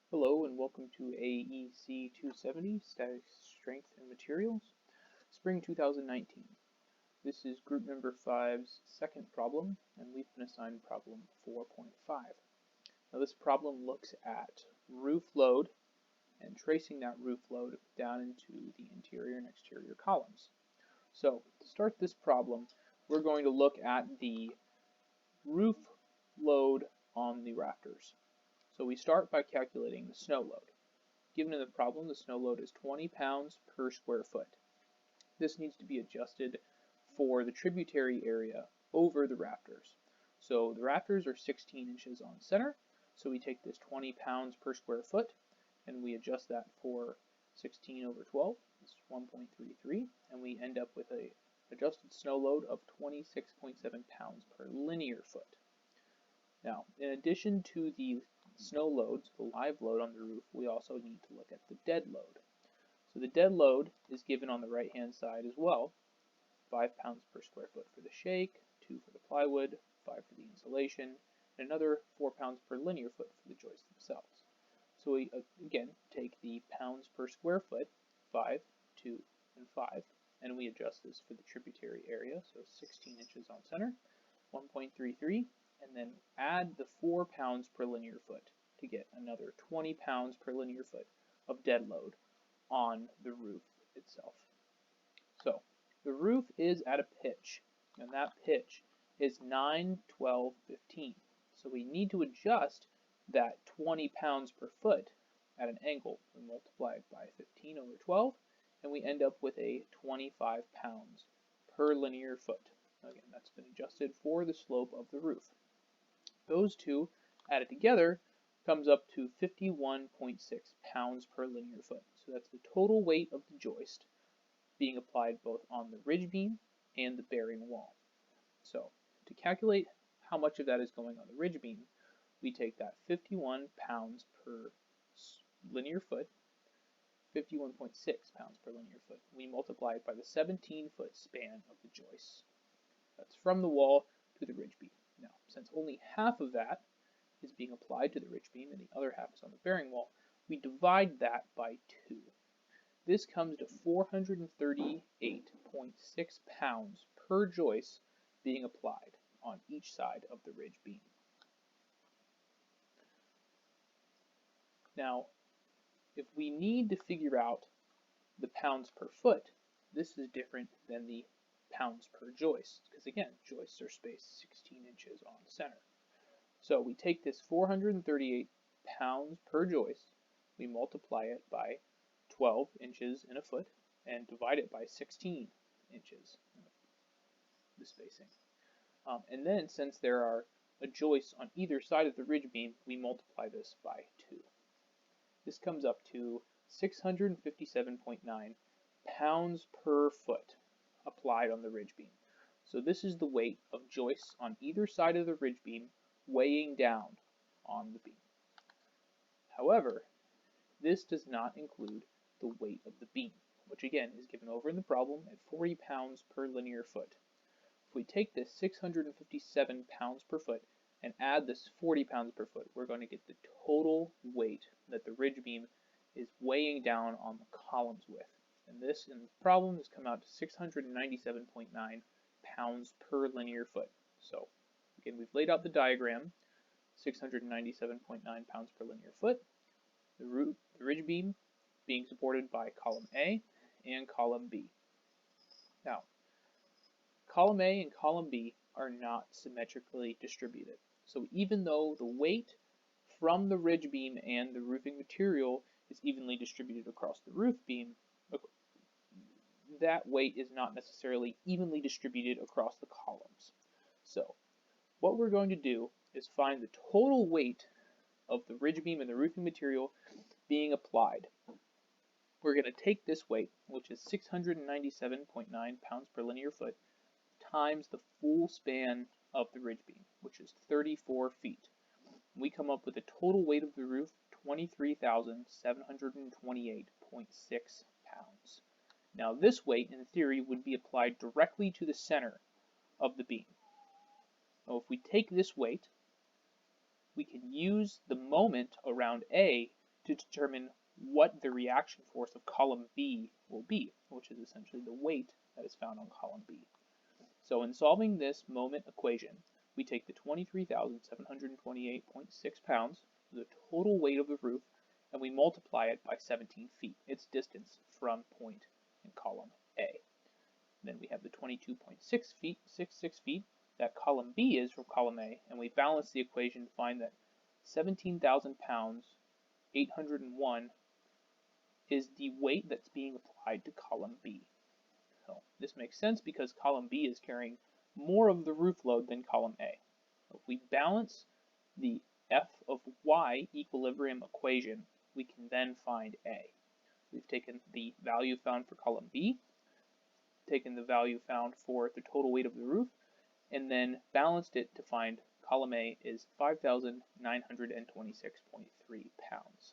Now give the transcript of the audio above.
Hello and welcome to AEC 270, Static Strength and Materials, Spring 2019. This is group number 5's second problem, and we've been assigned problem 4.5. Now this problem looks at roof load and tracing that roof load down into the interior and exterior columns. So to start this problem, we're going to look at the roof load on the rafters. So we start by calculating the snow load. Given in the problem, the snow load is 20 pounds per square foot. This needs to be adjusted for the tributary area over the rafters. So the rafters are 16 inches on center, so we take this 20 pounds per square foot and we adjust that for 16 over 12, it's 1.33, and we end up with an adjusted snow load of 26.7 pounds per linear foot. Now, in addition to the snow loads, the live load on the roof, we also need to look at the dead load. So the dead load is given on the right hand side as well. 5 pounds per square foot for the shake, 2 for the plywood, 5 for the insulation, and another 4 pounds per linear foot for the joists themselves. So we again take the pounds per square foot, 5, 2, and 5, and we adjust this for the tributary area, so 16 inches on center, 1.33, and then add the 4 pounds per linear foot to get another 20 pounds per linear foot of dead load on the roof itself. So the roof is at a pitch, and that pitch is 9, 12, 15. So we need to adjust that 20 pounds per foot at an angle. We multiply it by 15 over 12, and we end up with a 25 pounds per linear foot. Again, that's been adjusted for the slope of the roof. Those two added together comes up to 51.6 pounds per linear foot. So that's the total weight of the joist being applied both on the ridge beam and the bearing wall. So to calculate how much of that is going on the ridge beam, we take that 51 pounds per linear foot, 51.6 pounds per linear foot. We multiply it by the 17-foot span of the joist. That's from the wall to the ridge beam. Now, since only half of that is being applied to the ridge beam and the other half is on the bearing wall, we divide that by 2. This comes to 438.6 pounds per joist being applied on each side of the ridge beam. Now, if we need to figure out the pounds per foot, this is different than the pounds per joist, because again, joists are spaced 16 inches on center. So we take this 438 pounds per joist, we multiply it by 12 inches in a foot, and divide it by 16 inches, the spacing. And then, since there are a joist on either side of the ridge beam, we multiply this by 2. This comes up to 657.9 pounds per foot applied on the ridge beam. So this is the weight of joists on either side of the ridge beam weighing down on the beam. However, this does not include the weight of the beam, which again is given over in the problem at 40 pounds per linear foot. If we take this 657 pounds per foot and add this 40 pounds per foot, we're going to get the total weight that the ridge beam is weighing down on the columns with. And this in the problem has come out to 697.9 pounds per linear foot. So again, we've laid out the diagram, 697.9 pounds per linear foot. The ridge beam being supported by column A and column B. Now, column A and column B are not symmetrically distributed. So even though the weight from the ridge beam and the roofing material is evenly distributed across the roof beam, that weight is not necessarily evenly distributed across the columns. So what we're going to do is find the total weight of the ridge beam and the roofing material being applied. We're going to take this weight, which is 697.9 pounds per linear foot, times the full span of the ridge beam, which is 34 feet. We come up with a total weight of the roof, 23,728.6 pounds. Now this weight, in theory, would be applied directly to the center of the beam. Now if we take this weight, we can use the moment around A to determine what the reaction force of column B will be, which is essentially the weight that is found on column B. So in solving this moment equation, we take the 23,728.6 pounds, the total weight of the roof, and we multiply it by 17 feet, its distance from point in column A. Then we have the 22.6 feet, 66 feet, that column B is from column A, and we balance the equation to find that 17,000 pounds, 801, is the weight that's being applied to column B. So this makes sense because column B is carrying more of the roof load than column A. If we balance the F of Y equilibrium equation, we can then find A. We've taken the value found for column B, taken the value found for the total weight of the roof, and then balanced it to find column A is 5,926.3 pounds.